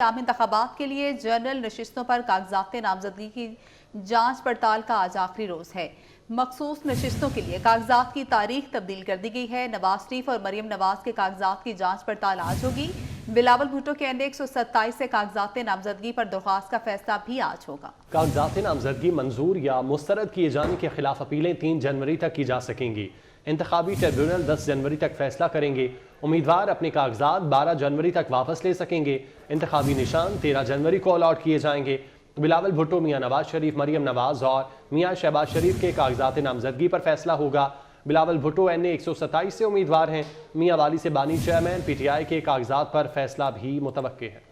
आम इंतखाबात के लिए जनरल नशिस्तों पर कागजात नामजदगी की जांच पड़ताल का आज आखिरी रोज है। मखसूस नशिस्तों के लिए कागजात की तारीख तब्दील कर दी गई है। नवाज शरीफ और मरियम नवाज के कागजात की जांच पड़ताल आज होगी। बिलावल भुट्टो के अन्य 127 से कागजात नामजदगी पर दरख्वास्त का फैसला भी आज होगा। कागजात नामजदगी मंजूर या मुस्तरद किए जाने के खिलाफ अपीलें 3 जनवरी तक की जा सकेंगी। इंतखाबी ट्रिब्यूनल 10 जनवरी तक फैसला करेंगे। उम्मीदवार अपने कागजात 12 जनवरी तक वापस ले सकेंगे। इंतखाबी निशान 13 जनवरी को अलॉट किए जाएंगे। बिलावल भुट्टो, मियां नवाज शरीफ, मरियम नवाज और मियां शहबाज शरीफ के कागजात नामजदगी पर फैसला होगा। बिलावल भुट्टो NA 127 से उम्मीदवार हैं। मियां वाली से बानी चेयरमैन PTI के कागजात पर फैसला भी मुतवक्के है।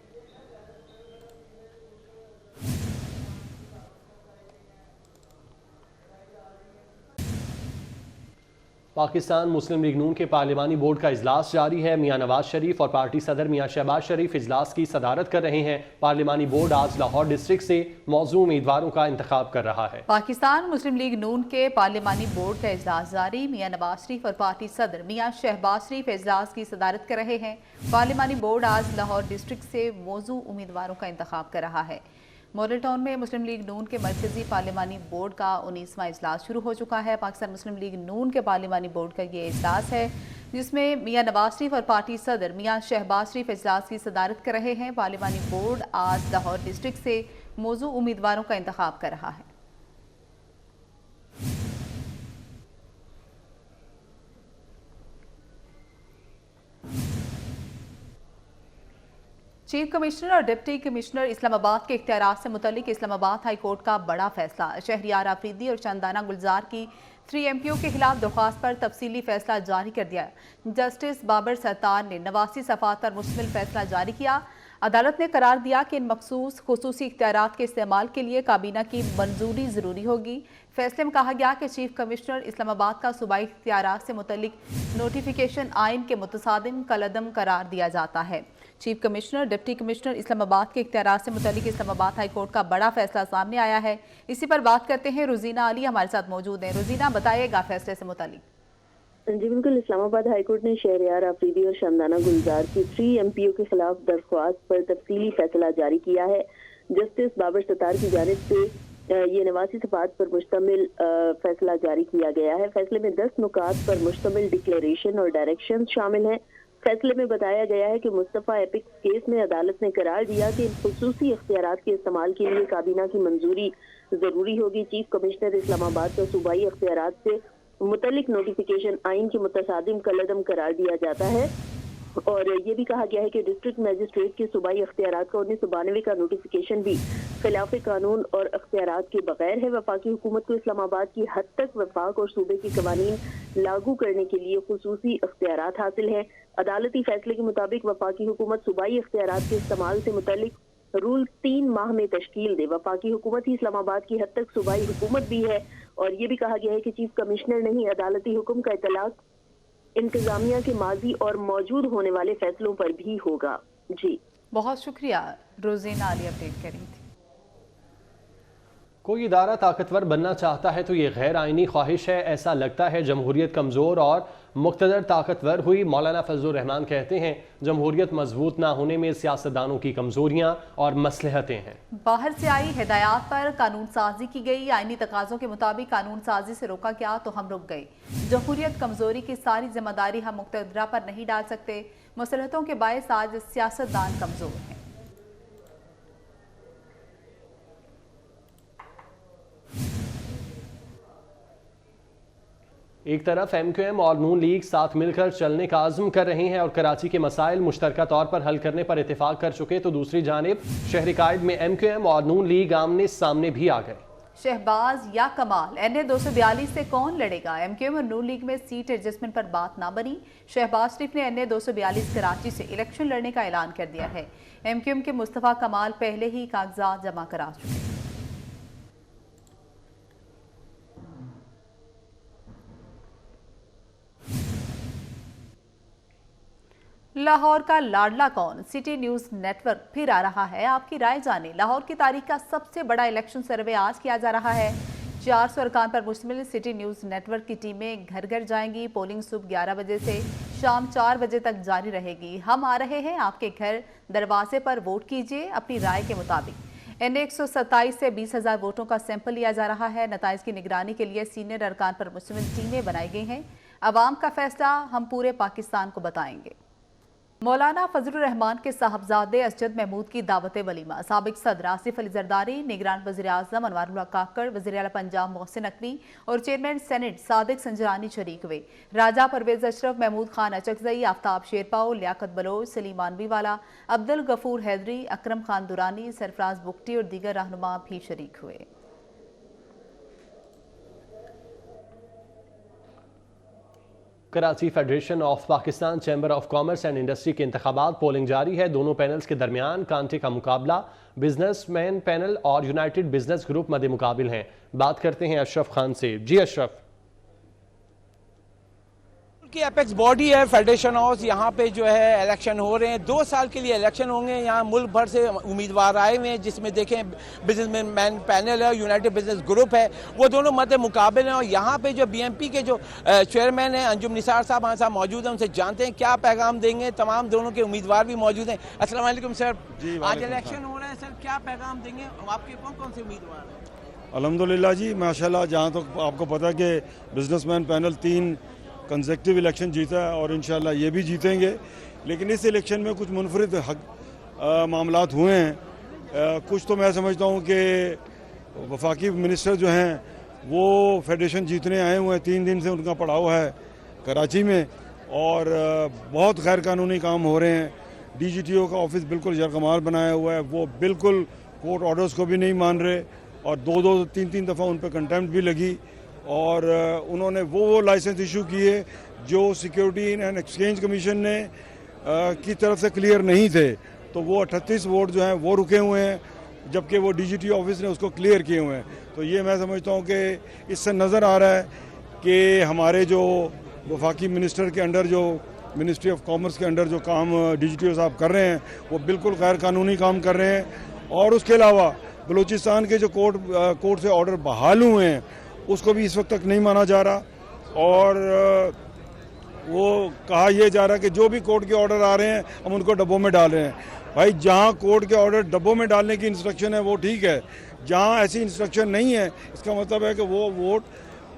पाकिस्तान मुस्लिम लीग नून के पार्लिमानी बोर्ड का इजलास जारी है। मियां नवाज शरीफ और पार्टी सदर मियां शहबाज शरीफ इजलास की सदारत कर रहे हैं। पार्लिमानी बोर्ड आज लाहौर डिस्ट्रिक्ट से मौजूद उम्मीदवारों का इंतखाब कर रहा है। पाकिस्तान मुस्लिम लीग नून के पार्लिमानी बोर्ड का इजलास जारी। मियां नवाज शरीफ और पार्टी सदर मियां शहबाज शरीफ इजलास की सदारत कर रहे हैं। पार्लिमानी बोर्ड आज लाहौर डिस्ट्रिक्ट से मौजूद उम्मीदवारों का इंतखाब कर रहा है। मॉडल टाउन में मुस्लिम लीग नून के मरकजी पार्लिमानी बोर्ड का 19वां इजलास शुरू हो चुका है। पाकिस्तान मुस्लिम लीग नून के पार्लिमानी बोर्ड का ये इजलास है जिसमें मियां नवाज शरीफ और पार्टी सदर मियां शहबाज शरीफ इजलास की सदारत कर रहे हैं। पार्लिमानी बोर्ड आज लाहौर डिस्ट्रिक्ट से मौजूद उम्मीदवारों का इंतखाब कर रहा है। चीफ कमिश्नर और डिप्टी कमिश्नर इस्लामाबाद के इख्तियारात से मुतल्लिक इस्लामाबाद हाई कोर्ट का बड़ा फैसला। शहरियार आफरीदी और चंदाना गुलजार की 3 MPO के खिलाफ दरख्वास्त पर तफसीली फैसला जारी कर दिया। जस्टिस बाबर सत्तार ने 89 सफ़ात पर मुश्तमिल फैसला जारी किया। अदालत ने करार दिया कि इन मखसूस खुसूसी इख्तियारात के इस्तेमाल के लिए काबीना की मंजूरी ज़रूरी होगी। फैसले में कहा गया कि चीफ कमिश्नर इस्लामाबाद का सूबाई इख्तियारात से मुतल्लिक नोटिफिकेशन आइन के मुतसादिम कलअदम करार दिया जाता है। Chief commissioner deputy commissioner Islamabad के इख्तियारात से मुतल्लिक इस्लामाबाद हाई कोर्ट का बड़ा फैसला सामने आया है। इसी पर बात करते हैं। रुजीना अली हमारे साथ मौजूद हैं। रुजीना, बताइएगा फैसले से मुतल्लिक। जी बिल्कुल, इस्लामाबाद हाई कोर्ट ने शहरियार आफरीदी और शंदाना गुलजार की 3 MPO के खिलाफ दरख्वास्त पर तफसीली फैसला जारी किया है। जस्टिस बाबर सत्तार की जानिब से ये 89 सफ़ात पर मुश्तमिल फैसला जारी किया गया है। फैसले में 10 नुकात पर मुश्तमिल डिक्लेरेशन और डायरेक्शन शामिल हैं। फैसले में बताया गया है कि मुस्तफ़ा एपिक्स केस में अदालत ने करार दिया कि खुसूसी इख्तियारात के इस्तेमाल के लिए काबीना की मंजूरी जरूरी होगी। चीफ कमिश्नर इस्लामाबाद को सूबाई इख्तियारात से मुतल्लिक नोटिफिकेशन आइन के मुतसादिम कलअदम करार दिया जाता है। और ये भी कहा गया है कि डिस्ट्रिक्ट मजिस्ट्रेट के सूबाई इख्तियारात का 1992 का नोटिफिकेशन भी खिलाफ कानून और इख्तियारात के बगैर है। वफाकी हुकूमत को इस्लामाबाद की हद तक वफाक और सूबे की कवानीन लागू करने के लिए खुसूसी इख्तियारात हासिल है। अदालती फैसले के मुताबिक वफाकी हुकूमत सूबाई इख्तियारात के इस्तेमाल से मुतल्लिक रूल 3 माह में तश्कील दे। वफाकी हुकूमत ही इस्लामाबाद की हद तक सूबाई हुकूमत भी है। और ये भी कहा गया है कि चीफ कमिश्नर ने ही अदालती हुक्म का इतलाक इंतजामिया के माजी और मौजूद होने वाले फैसलों पर भी होगा। जी बहुत शुक्रिया रोजीना अली, अपडेट करी थी। कोई इदारा ताकतवर बनना चाहता है तो ये गैर आइनी ख्वाहिश है। ऐसा लगता है जमहूरियत कमज़ोर और मुक़्तदर ताकतवर हुई। मौलाना फजलुर रहमान कहते हैं जमहूरियत मजबूत ना होने में सियासतदानों की कमज़ोरियाँ और मसलहतें हैं। बाहर से आई हिदायत पर कानून साजी की गई। आइनी तकाज़ों के मुताबिक कानून साजी से रोका गया तो हम रुक गए। जमहूरियत कमज़ोरी की सारी जिम्मेदारी हम मुक़्तदरा पर नहीं डाल सकते। मसलहतों के बायस आज सियासतदान कमज़ोर हैं। एक तरफ MQM और नून लीग साथ मिलकर चलने का आज़म कर रहे हैं और कराची के मसाइल मुश्तरका तौर पर हल करने पर इत्तेफाक कर चुके, तो दूसरी जानिब शहर कायद में MQM और नून लीग आमने सामने भी आ गए। शहबाज या कमाल, NA 242 से कौन लड़ेगा? MQM और नून लीग में सीट एडजस्टमेंट पर बात ना बनी। शहबाज शरीफ ने NA 242 कराची से इलेक्शन लड़ने का ऐलान कर दिया है। MQM के मुस्तफ़ा कमाल पहले ही कागजात जमा करा चुके। लाहौर का लाडला कौन? सिटी न्यूज़ नेटवर्क फिर आ रहा है। आपकी राय जाने। लाहौर की तारीख का सबसे बड़ा इलेक्शन सर्वे आज किया जा रहा है। 400 अरकान पर मुश्तमिल सिटी न्यूज़ नेटवर्क की टीमें घर घर जाएंगी। पोलिंग सुबह 11 बजे से शाम 4 बजे तक जारी रहेगी। हम आ रहे हैं आपके घर दरवाजे पर, वोट कीजिए अपनी राय के मुताबिक। N127 से 20,000 वोटों का सैंपल लिया जा रहा है। नताइज की निगरानी के लिए सीनियर अरकान पर मुश्तमिल टीमें बनाई गई हैं। अवाम का फैसला हम पूरे पाकिस्तान को बताएंगे। मौलाना फजलुर रहमान के साहबजादे असजद महमूद की दावत वलीमा। साबिक सदर आसिफ अली जरदारी, निगरान वज़ीर आज़म अनवारुल्लाह काकड़, वज़ीर आला पंजाब मोहसिन नकवी और चेयरमैन सेनेट सादिक संजरानी शरीक हुए। राजा परवेज अशरफ, महमूद खान अचकजई, आफ्ताब शेरपाओ, लियाकत बलोच, सलीम मानवीवाला, अब्दुल गफूर हैदरी, अकरम खान दुरानी, सरफराज बुगटी और दीगर रहनुमा भी शरीक हुए। Karachi federation of Pakistan chamber of commerce and industry के इंतखाबात पोलिंग जारी है। दोनों पैनल्स के दरमियान कांटे का मुकाबला बिजनेसमैन पैनल और यूनाइटेड बिजनेस ग्रुप मध्य मुकाबिल हैं। बात करते हैं अशरफ खान से। जी अशरफ। की एपेक्स बॉडी है फेडरेशन हाउस, यहाँ पे जो है इलेक्शन हो रहे हैं। 2 साल के लिए इलेक्शन होंगे। यहाँ मुल्क भर से उम्मीदवार आए हुए हैं, जिसमें देखें बिजनेसमैन पैनल है, यूनाइटेड बिजनेस ग्रुप है, वो दोनों मध्य मुकाबले हैं। और यहाँ पे जो BMP के जो चेयरमैन हैं अंजुम निसार साहब हमारे साथ मौजूद हैं, उनसे जानते हैं क्या पैगाम देंगे। तमाम दोनों के उम्मीदवार भी मौजूद हैं। अस्सलाम वालेकुम सर, आज इलेक्शन हो रहा है सर, क्या पैगाम देंगे? आपके कौन कौन से उम्मीदवार हैं? अल्हम्दुलिल्लाह जी, माशाल्लाह। जहाँ तक आपको पता है कि बिजनेसमैन पैनल 3 कंसेक्टिव इलेक्शन जीता है और इंशाल्लाह ये भी जीतेंगे। लेकिन इस इलेक्शन में कुछ मुनफरिद मामलात हुए हैं। कुछ तो मैं समझता हूँ कि वफाकी मिनिस्टर जो हैं वो फेडरेशन जीतने आए हुए हैं। 3 दिन से उनका पड़ाव है कराची में और बहुत गैर कानूनी काम हो रहे हैं। DGTO का ऑफिस बिल्कुल यरकमाल बनाया हुआ है। वो बिल्कुल कोर्ट ऑर्डर्स को भी नहीं मान रहे और 2-2, 3-3 दफ़ा उन पर कंटेम्प्ट भी लगी। और उन्होंने वो लाइसेंस इशू किए जो सिक्योरिटी एंड एक्सचेंज कमीशन ने की तरफ से क्लियर नहीं थे। तो वो 38 वोट जो हैं वो रुके हुए हैं, जबकि वो DGTO ऑफिस ने उसको क्लियर किए हुए हैं। तो ये मैं समझता हूँ कि इससे नज़र आ रहा है कि हमारे जो वफाकी मिनिस्टर के अंडर, जो मिनिस्ट्री ऑफ कॉमर्स के अंडर जो काम DGTO साहब कर रहे हैं, वो बिल्कुल गैर कानूनी काम कर रहे हैं। और उसके अलावा बलूचिस्तान के जो कोर्ट से ऑर्डर बहाल हुए हैं उसको भी इस वक्त तक नहीं माना जा रहा। और वो कहा यह जा रहा है कि जो भी कोर्ट के ऑर्डर आ रहे हैं हम उनको डब्बों में डाल रहे हैं। भाई, जहां कोर्ट के ऑर्डर डब्बों में डालने की इंस्ट्रक्शन है वो ठीक है, जहां ऐसी इंस्ट्रक्शन नहीं है इसका मतलब है कि वो वोट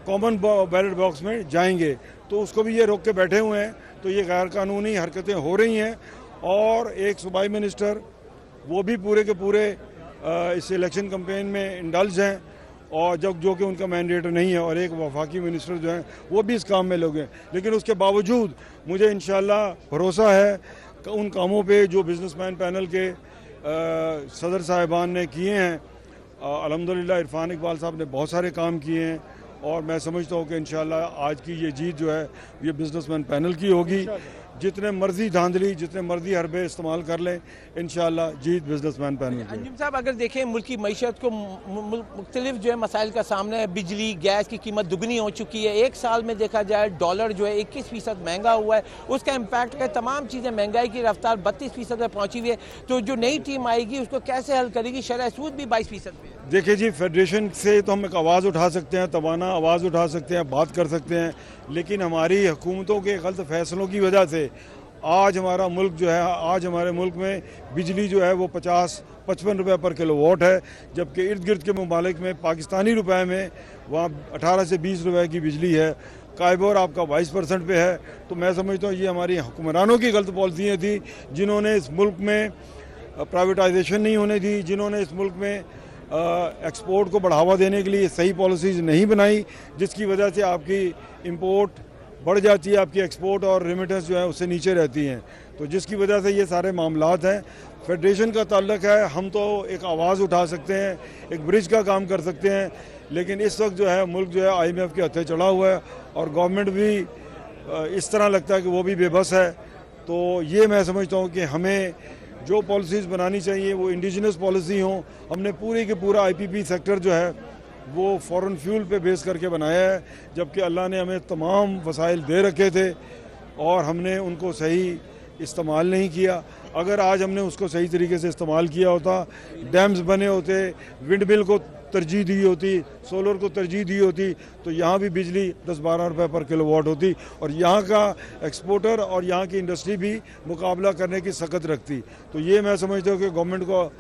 कॉमन बैलेट बॉक्स में जाएंगे। तो उसको भी ये रोक के बैठे हुए हैं। तो ये गैर कानूनी हरकतें हो रही हैं। और एक सूबाई मिनिस्टर वो भी पूरे के पूरे इस इलेक्शन कैंपेन में इंडल्ज हैं और जो कि उनका मैंडेट नहीं है। और एक वफाकी मिनिस्टर जो हैं वो भी इस काम में लगे हैं। लेकिन उसके बावजूद मुझे इंशाल्लाह भरोसा है कि उन कामों पे जो बिजनेसमैन पैनल के सदर साहिबान ने किए हैं, अल्हम्दुलिल्लाह इरफान इकबाल साहब ने बहुत सारे काम किए हैं। और मैं समझता हूँ कि इंशाल्लाह आज की ये जीत जो है ये बिजनेसमैन पैनल की होगी। जितने मर्जी धांधली, जितने मर्जी हरबे इस्तेमाल कर लें, इंशाल्लाह जीत बिजनेसमैन पैनल की। अंजुम साहब, अगर देखें मुल्क की मईशत को मुख्तलिफ जो है मसाइल का सामना है। बिजली, गैस की कीमत दुगनी हो चुकी है। 1 साल में देखा जाए डॉलर जो है 21% महंगा हुआ है। उसका इम्पैक्ट है, तमाम चीज़ें महंगाई की रफ्तार 32% पर पहुँची हुई है। तो जो नई टीम आएगी उसको कैसे हल करेगी? शरह सूद भी 22% पे है। देखिए जी, फेडरेशन से तो हम एक आवाज़ उठा सकते हैं, तवाना आवाज़ उठा सकते हैं, बात कर सकते हैं। लेकिन हमारी हुकूमतों के गलत फैसलों की वजह से आज हमारा मुल्क जो है, आज हमारे मुल्क में बिजली जो है वो 50-55 रुपये पर किलोवाट है। जबकि इर्द गिर्द के ममालिक में पाकिस्तानी रुपए में वहाँ 18 से 20 रुपये की बिजली है। काइबोर आपका 22% पे है। तो मैं समझता हूँ ये हमारी हुक्मरानों की गलत पॉलिसियाँ थी, जिन्होंने इस मुल्क में प्राइवेटाइजेशन नहीं होने दी, जिन्होंने इस मुल्क में एक्सपोर्ट को बढ़ावा देने के लिए सही पॉलिसीज़ नहीं बनाई, जिसकी वजह से आपकी इंपोर्ट बढ़ जाती है, आपकी एक्सपोर्ट और रेमिटेंस जो है उससे नीचे रहती हैं। तो जिसकी वजह से ये सारे मामलात हैं। फेडरेशन का ताल्लुक है, हम तो एक आवाज़ उठा सकते हैं, एक ब्रिज का काम कर सकते हैं। लेकिन इस वक्त जो है मुल्क जो है IMF के हत्थे चढ़ा हुआ है और गवर्नमेंट भी इस तरह लगता है कि वो भी बेबस है। तो ये मैं समझता हूँ कि हमें जो पॉलिसीज़ बनानी चाहिए वो इंडिजिनस पॉलिसी हों। हमने पूरी के पूरा IPP सेक्टर जो है वो फॉरेन फ्यूल पे बेस करके बनाया है, जबकि अल्लाह ने हमें तमाम वसाइल दे रखे थे और हमने उनको सही इस्तेमाल नहीं किया। अगर आज हमने उसको सही तरीके से इस्तेमाल किया होता, डैम्स बने होते, विंड मिल को तरजीह दी होती, सोलर को तरजीह दी होती, तो यहाँ भी बिजली 10-12 रुपए पर किलोवाट होती और यहाँ का एक्सपोर्टर और यहाँ की इंडस्ट्री भी मुकाबला करने की सकत रखती। तो ये मैं समझता हूँ कि गवर्नमेंट को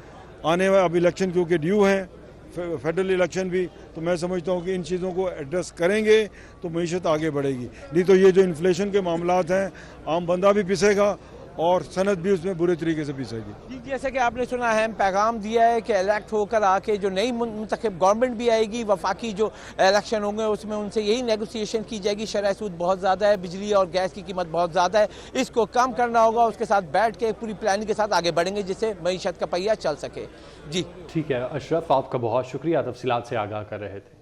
आने वाले अब इलेक्शन क्योंकि ड्यू हैं, फेडरल इलेक्शन भी, तो मैं समझता हूँ कि इन चीज़ों को एड्रेस करेंगे तो मईशत आगे बढ़ेगी। नहीं तो ये जो इन्फ्लेशन के मामलात हैं, आम बंदा भी पिसेगा और सनत भी उसमें बुरे तरीके से पिसेगी। जी, जैसे कि आपने सुना है, पैगाम दिया है कि इलेक्ट होकर आके जो नई मुंतखब गवर्नमेंट भी आएगी, वफाकी जो इलेक्शन होंगे उसमें उनसे यही नेगोशिएशन की जाएगी। शरह सूद बहुत ज़्यादा है, बिजली और गैस की कीमत बहुत ज़्यादा है, इसको कम करना होगा, उसके साथ बैठ के पूरी प्लानिंग के साथ आगे बढ़ेंगे जिससे मईशत का पहिया चल सके। जी ठीक है अशरफ, आपका बहुत शुक्रिया, तफसीलात से आगाह कर रहे थे।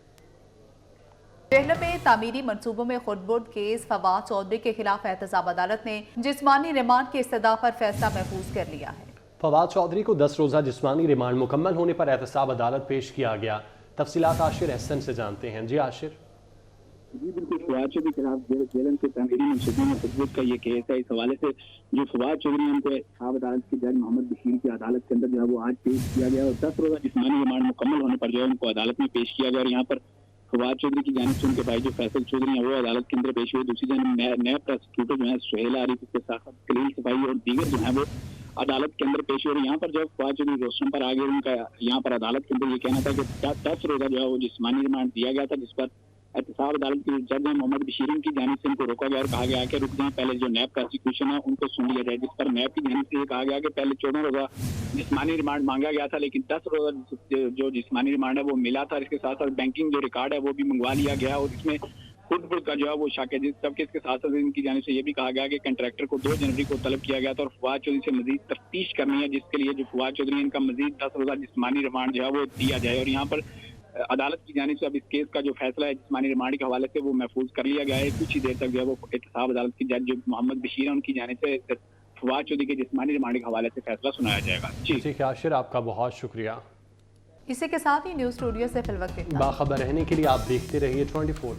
जहलम में तामीरी मनसूबों में खुदबुर्द केस फवाद चौधरी के खिलाफ एहतसाब अदालत ने जिस्मानी रिमांड की इस्तदा पर फैसला महफूज कर लिया है। फवाद चौधरी को 10 रोज़ा जिस्मानी रिमांड मुकम्मल होने पर एहतसाब अदालत पेश किया गया। तफसीलात आशिर एहसन से जानते हैं। जी आशिर। जी बिल्कुल, फवाद चौधरी के खिलाफ जेलन के तामीरी मनसूबों में खुदबुर्द का ये केस है। इस हवाले से जो फवाद चौधरी उनको एहतसाब अदालत के जज मोहम्मद बशीर की अदालत के अंदर जो है वो आज पेश किया गया और 10 रोज़ा जिस्मानी रिमांड मुकम्मल होने पर जो है उनको अदालत में पेश किया गया। और यहाँ पर फवाद चौधरी की जानिब से उनके भाई जो फैसल चौधरी हैं वो अदालत के अंदर पेश हुए। दूसरी जानिब नया प्रोसिक्यूटर जो है सुहेल आरिफ के साथ कलील सफाई और दीगर जो है वो अदालत के अंदर पेश हुए। और यहाँ पर जब फवाद चौधरी रोस्टम पर आ गए, उनका यहाँ पर अदालत के अंदर ये कहना था कि 10 रोज़ा जो है वो जिस्मानी रिमांड दिया गया था, जिस पर एहतसाब अदालत के जज हैं मोहम्मद बशीर की जानिब से उनको रोका गया और कहा गया कि रुक जाएं, पहले जो नैब प्रोसिक्यूशन है उनको सुन लिया जाए। जिस पर नैब की जानिब से ये कहा गया कि पहले 14 रोज़ा जिस्मानी रिमांड मांगा गया था, लेकिन 10 रोज़ा जो जिस्मानी रिमांड है वो मिला था। इसके साथ साथ बैंकिंग जो रिकॉर्ड है वो भी मंगवा लिया गया और इसमें खुद का जो है वो शक है। जबकि इसके साथ साथ इनकी जानिब से ये भी कहा गया कि कंट्रैक्टर को 2 जनवरी को तलब किया गया था और फवाद चौधरी से मजीद तफ्तीश करनी है, जिसके लिए जो फवाद चौधरी इनका मजीद 10 रोज़ा जिस्मानी रिमांड जो है वो दिया जाए। और यहाँ पर अदालत की जानिब से अब इस केस का जो फैसला है जिस्मानी रिमांड के हवाले से वो महफूज कर लिया गया है। कुछ ही देर तक जो है वो एहतसाब अदालत की जज जो मोहम्मद बशीर है उनकी जानिब से फवाद चौधरी के जिस्मानी रिमांड के हवाले से फैसला सुनाया जाएगा। जी ठीक है आशिर, आपका बहुत शुक्रिया। इसी के साथ ही न्यूज़ स्टूडियो से फिलवक्त बाखबर रहने के लिए आप देखते रहिए 24।